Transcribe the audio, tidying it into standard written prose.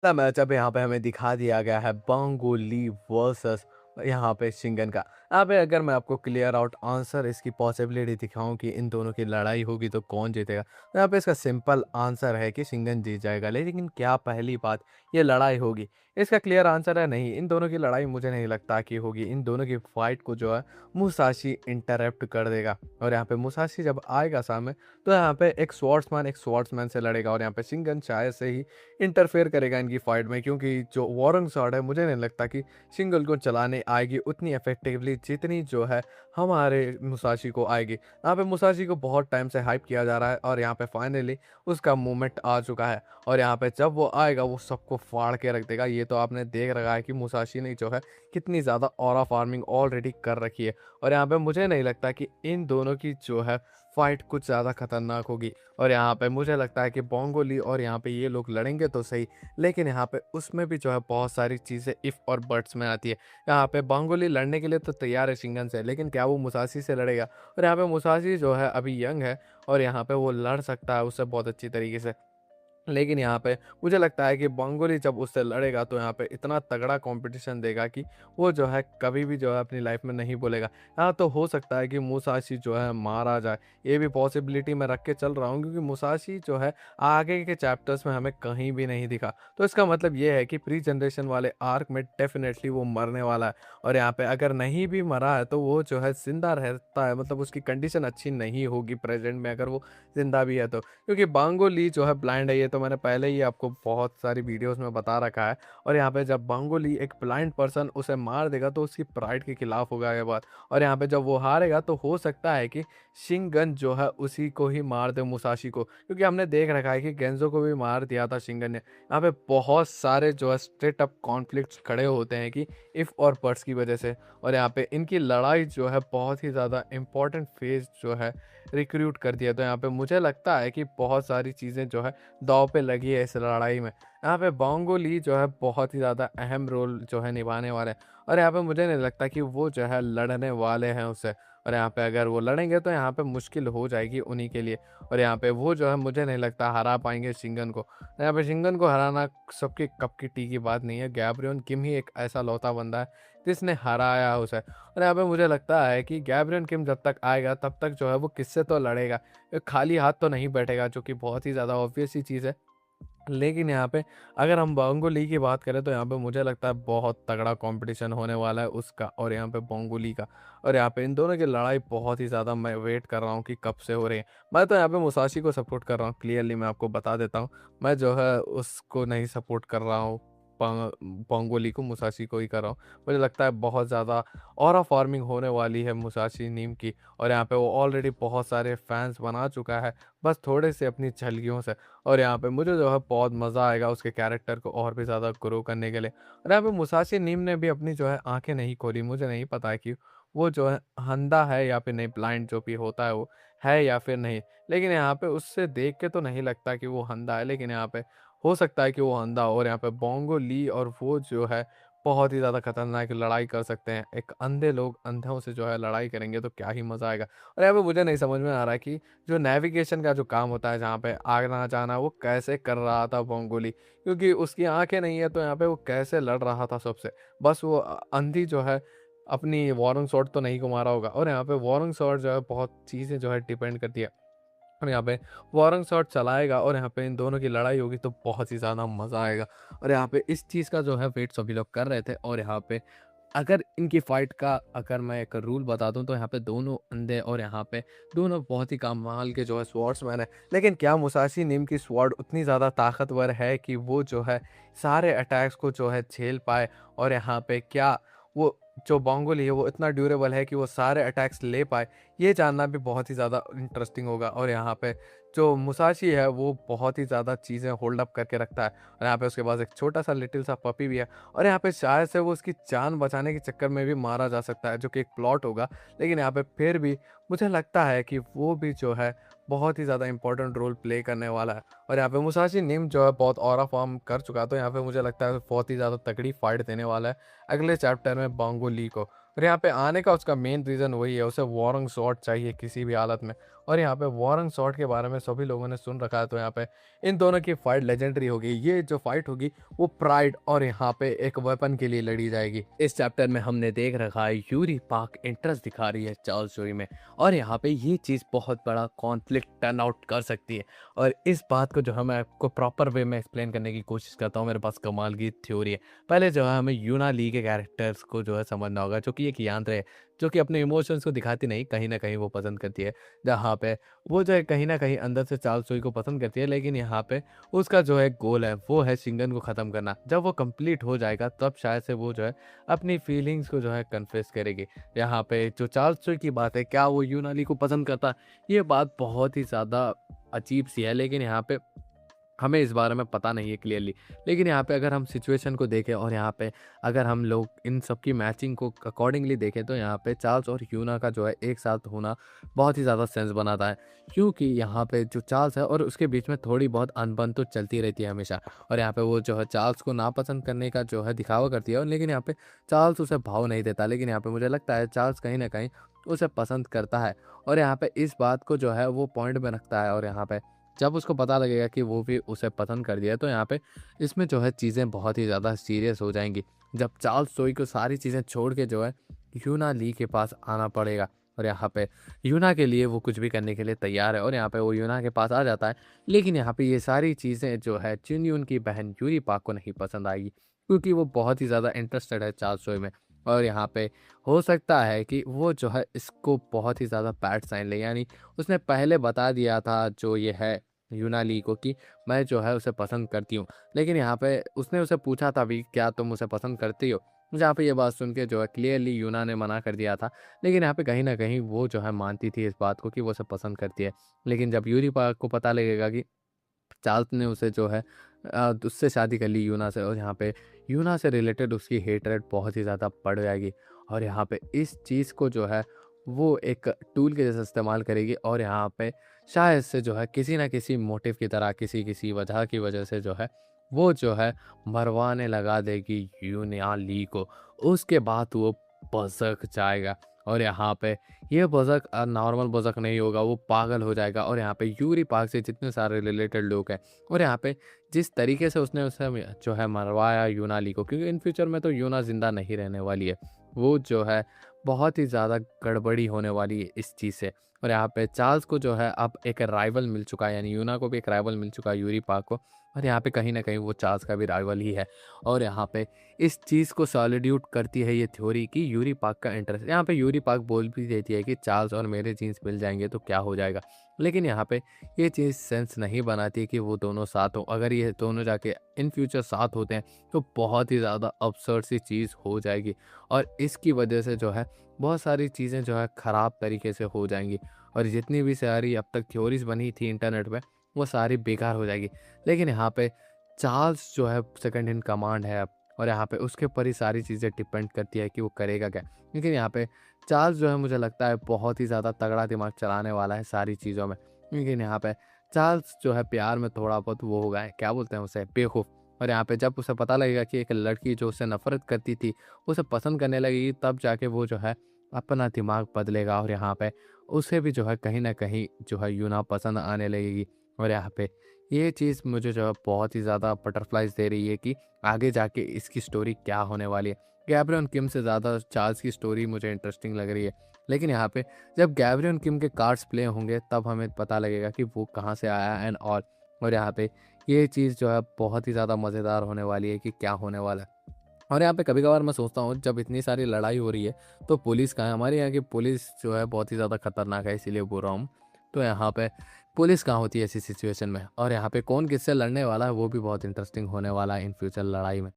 Matchup यहाँ पे हमें दिखा दिया गया है बांगो ली वर्सेस यहाँ पे शिंगन का। यहाँ पे अगर मैं आपको क्लियर आउट आंसर इसकी पॉसिबिलिटी दिखाऊं कि इन दोनों की लड़ाई होगी तो कौन जीतेगा, तो यहाँ पे इसका सिंपल आंसर है कि शिंगन जीत जाएगा। लेकिन क्या पहली बात ये लड़ाई होगी? इसका क्लियर आंसर है नहीं। इन दोनों की लड़ाई मुझे नहीं लगता कि होगी। इन दोनों की फाइट को जो है मुसाशी इंटरप्ट कर देगा, और यहाँ पे मुसाशी जब आएगा सामने तो यहाँ पे एक स्वॉर्ड्समैन से लड़ेगा, और यहाँ पे शिंगन शायद से ही इंटरफेयर करेगा इनकी फाइट में, क्योंकि जो वॉरंग शॉट है मुझे नहीं लगता कि सिंगल को चलाने आएगी उतनी इफेक्टिवली जितनी जो है हमारे मुसाशी को आएगी। यहाँ पे मुसाशी को बहुत टाइम से हाइप किया जा रहा है, और यहाँ पे फाइनली उसका मोमेंट आ चुका है, और यहाँ पे जब वो आएगा वो सबको फाड़ के रख देगा। ये तो आपने देख रखा है कि मुसाशी ने जो है कितनी ज़्यादा ऑरा फार्मिंग ऑलरेडी कर रखी है, और यहाँ पे मुझे नहीं लगता कि इन दोनों की जो है फाइट कुछ ज़्यादा खतरनाक होगी। और यहाँ पे मुझे लगता है कि बोंगो ली और यहाँ पे ये लोग लड़ेंगे तो सही, लेकिन यहाँ पे उसमें भी जो है बहुत सारी चीज़ें इफ़ और बट्स में आती है। यहाँ पे बोंगो ली लड़ने के लिए तो तैयार है शिंगन से, लेकिन क्या वो मुसाशी से लड़ेगा? और यहाँ पे मुसाशी जो है अभी यंग है, और यहाँ पे वो लड़ सकता है उससे बहुत अच्छी तरीके से। लेकिन यहाँ पे मुझे लगता है कि बोंगोली जब उससे लड़ेगा तो यहाँ पे इतना तगड़ा कंपटीशन देगा कि वो जो है कभी भी जो है अपनी लाइफ में नहीं बोलेगा। हाँ, तो हो सकता है कि मुसाशी जो है मारा जाए, ये भी पॉसिबिलिटी मैं रख के चल रहा हूँ, क्योंकि मुसाशी जो है आगे के चैप्टर्स में हमें कहीं भी नहीं दिखा। तो इसका मतलब ये है कि प्री जनरेशन वाले आर्क में डेफिनेटली वो मरने वाला है, और यहाँ पे अगर नहीं भी मरा है तो वो जो है जिंदा रहता है, मतलब उसकी कंडीशन अच्छी नहीं होगी प्रेजेंट में अगर वो जिंदा भी है तो, क्योंकि बांगो ली जो है ब्लाइंड है। ये तो मैंने पहले ही आपको बहुत सारी वीडियोस में बता रखा है। और यहाँ पे जब बांगो ली एक ब्लाइंड पर्सन उसे मार देगा तो उसकी प्राइड के खिलाफ होगा ये बात, और यहाँ पे जब वो हारेगा तो हो सकता है कि शिंगन जो है उसी को ही मार दे, मुसाशी को, क्योंकि हमने देख रखा है कि गेंजो को भी मार दिया था शिंगन ने। यहाँ पे बहुत सारे जो है स्ट्रेट अप कॉन्फ्लिक्ट्स खड़े होते हैं कि इफ़ और बट्स की वजह से, और यहाँ पे इनकी लड़ाई जो है बहुत ही ज़्यादा इंपॉर्टेंट फेज जो है रिक्रूट कर दिया। तो यहाँ पे मुझे लगता है कि बहुत सारी चीज़ें जो है दांव पे लगी है इस लड़ाई में। यहाँ पे बोंगो ली जो है बहुत ही ज़्यादा अहम रोल जो है निभाने वाले हैं, और यहाँ पे मुझे नहीं लगता कि वो जो है लड़ने वाले हैं उससे। और यहाँ पे अगर वो लड़ेंगे तो यहाँ पे मुश्किल हो जाएगी उन्हीं के लिए, और यहाँ पे वो जो है मुझे नहीं लगता हरा पाएंगे शिंगन को। यहाँ पे शिंगन को हराना सबके कप की टी की बात नहीं है। गैब्रियन किम ही एक ऐसा लौता बंदा है जिसने हराया उसे, और यहाँ पे मुझे लगता है कि गैब्रियन किम जब तक आएगा तब तक जो है वो किससे तो लड़ेगा, खाली हाथ तो नहीं बैठेगा, जो कि बहुत ही ज़्यादा ऑब्वियस सी चीज़ है। लेकिन यहाँ पे अगर हम बोंगो ली की बात करें तो यहाँ पे मुझे लगता है बहुत तगड़ा कंपटीशन होने वाला है उसका और यहाँ पे बोंगो ली का। और यहाँ पे इन दोनों की लड़ाई बहुत ही ज़्यादा मैं वेट कर रहा हूँ कि कब से हो रही है। मैं तो यहाँ पे मुसाशी को सपोर्ट कर रहा हूँ, क्लियरली मैं आपको बता देता हूँ। मैं जो है उसको नहीं सपोर्ट कर रहा हूँ, बोंगो ली को, मुसाशी को ही कर रहा हूँ। मुझे लगता है बहुत ज़्यादा ऑरा फार्मिंग होने वाली है मुसाशी नीम की, और यहाँ पे वो ऑलरेडी बहुत सारे फैंस बना चुका है, बस थोड़े से अपनी झलकियों से। और यहाँ पे मुझे जो है बहुत मज़ा आएगा उसके कैरेक्टर को और भी ज़्यादा ग्रो करने के लिए। और यहाँ पे मुसाशी नीम ने भी अपनी जो है आंखें नहीं खोली। मुझे नहीं पता है कि वो जो है अंधा है या फिर नहीं, ब्लाइंड जो भी होता है वो है या फिर नहीं। लेकिन यहाँ पे उससे देख के तो नहीं लगता कि वो अंधा है, लेकिन यहाँ पे हो सकता है कि वो अंधा हो। और यहाँ पे बोंगो ली और वो जो है बहुत ही ज़्यादा खतरनाक लड़ाई कर सकते हैं। एक अंधे लोग अंधों से जो है लड़ाई करेंगे तो क्या ही मज़ा आएगा। और यहाँ पे मुझे नहीं समझ में आ रहा है कि जो नेविगेशन का जो काम होता है, जहाँ पे आना जाना, वो कैसे कर रहा था बोंगोली, क्योंकि उसकी आंखें नहीं है तो यहाँ पे वो कैसे लड़ रहा था सबसे। बस वो अंधी जो है अपनी वॉरंग शॉट तो नहीं घुमा रहा होगा, और यहाँ पे वॉरंग शॉट जो है बहुत चीज़ें जो है डिपेंड करती है। और यहाँ पे वॉरंग शॉट चलाएगा और यहाँ पे इन दोनों की लड़ाई होगी तो बहुत ही ज़्यादा मज़ा आएगा। और यहाँ पे इस चीज़ का जो है वेट सभी लोग कर रहे थे। और यहाँ पे अगर इनकी फाइट का अगर मैं एक रूल बता दूं तो यहाँ पे दोनों अंधे, और यहाँ पे दोनों बहुत ही कमाल के जो है स्वॉर्ड्समैन है। लेकिन क्या मुसाशी नीम की स्वॉर्ड उतनी ज़्यादा ताकतवर है कि वो जो है सारे अटैक्स को जो है झेल पाए? और यहाँ पे क्या वो जो बोंगोली है वो इतना ड्यूरेबल है कि वो सारे अटैक्स ले पाए? ये जानना भी बहुत ही ज़्यादा इंटरेस्टिंग होगा। और यहाँ पे जो मुसाशी है वो बहुत ही ज़्यादा चीज़ें होल्ड अप करके रखता है, और यहाँ पे उसके पास एक छोटा सा लिटिल सा पपी भी है, और यहाँ पे शायद से वो उसकी जान बचाने के चक्कर में भी मारा जा सकता है, जो कि एक प्लॉट होगा। लेकिन यहाँ पे फिर भी मुझे लगता है कि वो भी जो है बहुत ही ज़्यादा इंपॉर्टेंट रोल प्ले करने वाला है। और यहाँ पे मुसाशी निम जो है बहुत ऑरा फॉर्म कर चुका है, तो यहाँ पे मुझे लगता है बहुत ही ज़्यादा तगड़ी फाइट देने वाला है अगले चैप्टर में बोंगो ली को। और यहाँ पे आने का उसका मेन रीज़न वही है, उसे वॉरंग शॉट चाहिए किसी भी हालत में। और यहाँ पे वॉरेन सॉर्ड के बारे में सभी लोगों ने सुन रखा है, तो यहाँ पे इन दोनों की फाइट लेजेंडरी होगी। ये जो फाइट होगी वो प्राइड और यहाँ पे एक वेपन के लिए लड़ी जाएगी। इस चैप्टर में हमने देख रखा है यूरी पार्क इंटरेस्ट दिखा रही है चार्ल्स जोई में, और यहाँ पे ये चीज़ बहुत बड़ा कॉन्फ्लिक्ट टर्न आउट कर सकती है। और इस बात को जो है मैं आपको प्रॉपर वे में एक्सप्लेन करने की कोशिश करता हूँ। मेरे पास कमाल की थ्योरी है। पहले जो है हमें यूना ली के कैरेक्टर्स को जो है समझना होगा, जो कि एक यांत्र है जो कि अपने इमोशंस को दिखाती नहीं, कहीं ना कहीं वो पसंद करती है। जहाँ पे वो जो है कहीं ना कहीं अंदर से चार्ल्स सोई को पसंद करती है, लेकिन यहाँ पे उसका जो है गोल है वो है शिंगन को ख़त्म करना। जब वो कंप्लीट हो जाएगा तब शायद से वो जो है अपनी फीलिंग्स को जो है कन्फेस करेगी। यहाँ पे जो चार्ल्स सोई की बात है, क्या वो यूनाली को पसंद करता है, ये बात बहुत ही ज़्यादा अजीब सी है, लेकिन यहाँ पे हमें इस बारे में पता नहीं है क्लियरली। लेकिन यहाँ पे अगर हम सिचुएशन को देखें और यहाँ पे अगर हम लोग इन सब की मैचिंग को अकॉर्डिंगली देखें, तो यहाँ पे चार्ल्स और यूना का जो है एक साथ होना बहुत ही ज़्यादा सेंस बनाता है। क्योंकि यहाँ पे जो चार्ल्स है और उसके बीच में थोड़ी बहुत अनबन तो चलती रहती है हमेशा। और यहाँ पे वो जो है चार्ल्स को नापसंद करने का जो है दिखावा करती है, और लेकिन यहाँ पे चार्ल्स उसे भाव नहीं देता। लेकिन यहाँ पे मुझे लगता है चार्ल्स कहीं ना कहीं उसे पसंद करता है, और यहाँ पे इस बात को जो है वो पॉइंट में रखता है। और यहाँ पे जब उसको पता लगेगा कि वो भी उसे पसंद कर दिया, तो यहाँ पे इसमें जो है चीज़ें बहुत ही ज़्यादा सीरियस हो जाएंगी। जब चार्ल्स सोई को सारी चीज़ें छोड़ के जो है यूना ली के पास आना पड़ेगा, और यहाँ पे यूना के लिए वो कुछ भी करने के लिए तैयार है, और यहाँ पे वो यूना के पास आ जाता है। लेकिन यहाँ पे ये सारी चीज़ें जो है चिनयून की बहन यूरी पाक को नहीं पसंद आएगी, क्योंकि वो बहुत ही ज़्यादा इंटरेस्टेड है चार्ल्स सोई में। और यहाँ पे हो सकता है कि वो जो है इसको बहुत ही ज़्यादा बैड साइन ले, यानी उसने पहले बता दिया था जो ये है यूना ली को कि मैं जो है उसे पसंद करती हूँ। लेकिन यहाँ पे उसने उसे पूछा था भी, क्या तुम उसे पसंद करती हो? जहाँ पे ये बात सुन के जो है क्लियरली यूना ने मना कर दिया था। लेकिन यहाँ पे कहीं न कहीं वो जो है मानती थी इस बात को कि वो उसे पसंद करती है। लेकिन जब यूरी पाक को पता लगेगा कि चार्ल्स ने उसे जो है उससे शादी कर ली यूना से, और यहाँ पे यूना से रिलेटेड उसकी हेटरेट बहुत ही ज़्यादा बढ़ जाएगी। और यहाँ पे इस चीज़ को जो है वो एक टूल के जैसे इस्तेमाल करेगी, और यहाँ पे शायद से जो है किसी ना किसी मोटिव की तरह किसी किसी वजह की वजह से जो है वो जो है मरवाने लगा देगी यूना ली को। उसके बाद वो बज़क जाएगा, और यहाँ पे ये बज़क नॉर्मल बज़क नहीं होगा, वो पागल हो जाएगा। और यहाँ पे यूरी पार्क से जितने सारे रिलेटेड लोग हैं, और यहाँ पे जिस तरीके से उसने उसे जो है मरवाया यूनाली को, क्योंकि इन फ्यूचर में तो यूना ज़िंदा नहीं रहने वाली है, वो जो है बहुत ही ज़्यादा गड़बड़ी होने वाली है इस चीज़ से। और यहाँ पे चार्ल्स को जो है अब एक राइवल मिल चुका है, यानी यूना को भी एक राइवल मिल चुका है यूरी पार्क को, और यहाँ पे कहीं ना कहीं वो चार्ल्स का भी राइवल ही है। और यहाँ पे इस चीज़ को सॉलिड्यूट करती है ये थ्योरी कि यूरी पार्क का इंटरेस्ट, यहाँ पे यूरी पार्क बोल भी देती है कि चार्ल्स और मेरे जीन्स मिल जाएंगे तो क्या हो जाएगा। लेकिन यहाँ पे ये चीज़ सेंस नहीं बनाती कि वो दोनों साथ हों। अगर ये दोनों जाके इन फ्यूचर साथ होते हैं तो बहुत ही ज़्यादा अब्सर्ड सी चीज़ हो जाएगी, और इसकी वजह से जो है बहुत सारी चीज़ें जो है ख़राब तरीके से हो जाएंगी, और जितनी भी सारी अब तक थ्योरीज बनी थी इंटरनेट पे वो सारी बेकार हो जाएगी। लेकिन यहाँ पे चार्ल्स जो है सेकंड इन कमांड है अब, और यहाँ पे उसके ऊपर ही सारी चीज़ें डिपेंड करती है कि वो करेगा क्या। लेकिन यहाँ पे चार्ल्स जो है मुझे लगता है बहुत ही ज़्यादा तगड़ा दिमाग चलाने वाला है सारी चीज़ों में। लेकिन यहाँ पे चार्ल्स जो है प्यार में थोड़ा बहुत वो होगा, क्या बोलते हैं उसे, बेवकूफ़। और यहाँ पे जब उसे पता लगेगा कि एक लड़की जो उससे नफरत करती थी उसे पसंद करने लगेगी, तब जाके वो जो है अपना दिमाग बदलेगा, और यहाँ पे उसे भी जो है कहीं ना कहीं जो है यूना पसंद आने लगेगी। और यहाँ पे ये चीज़ मुझे जो है बहुत ही ज़्यादा बटरफ्लाइज दे रही है कि आगे जाके इसकी स्टोरी क्या होने वाली है। गैब्रियल किम से ज़्यादा चार्ल्स की स्टोरी मुझे इंटरेस्टिंग लग रही है। लेकिन यहाँ पे जब गैब्रियल किम के कार्ड्स प्ले होंगे तब हमें पता लगेगा कि वो कहाँ से आया एंड ऑल। और यहाँ पे ये चीज़ जो है बहुत ही ज़्यादा मज़ेदार होने वाली है कि क्या होने वाला है। और यहाँ पे कभी-कभार मैं सोचता हूँ जब इतनी सारी लड़ाई हो रही है तो पुलिस कहाँ है? हमारे यहाँ की पुलिस जो है बहुत ही ज़्यादा खतरनाक है, इसीलिए बोल रहा हूँ। तो यहाँ पे पुलिस कहाँ होती है ऐसी सिचुएशन में? और यहाँ पे कौन किससे लड़ने वाला है वो भी बहुत इंटरेस्टिंग होने वाला है इन फ्यूचर लड़ाई में।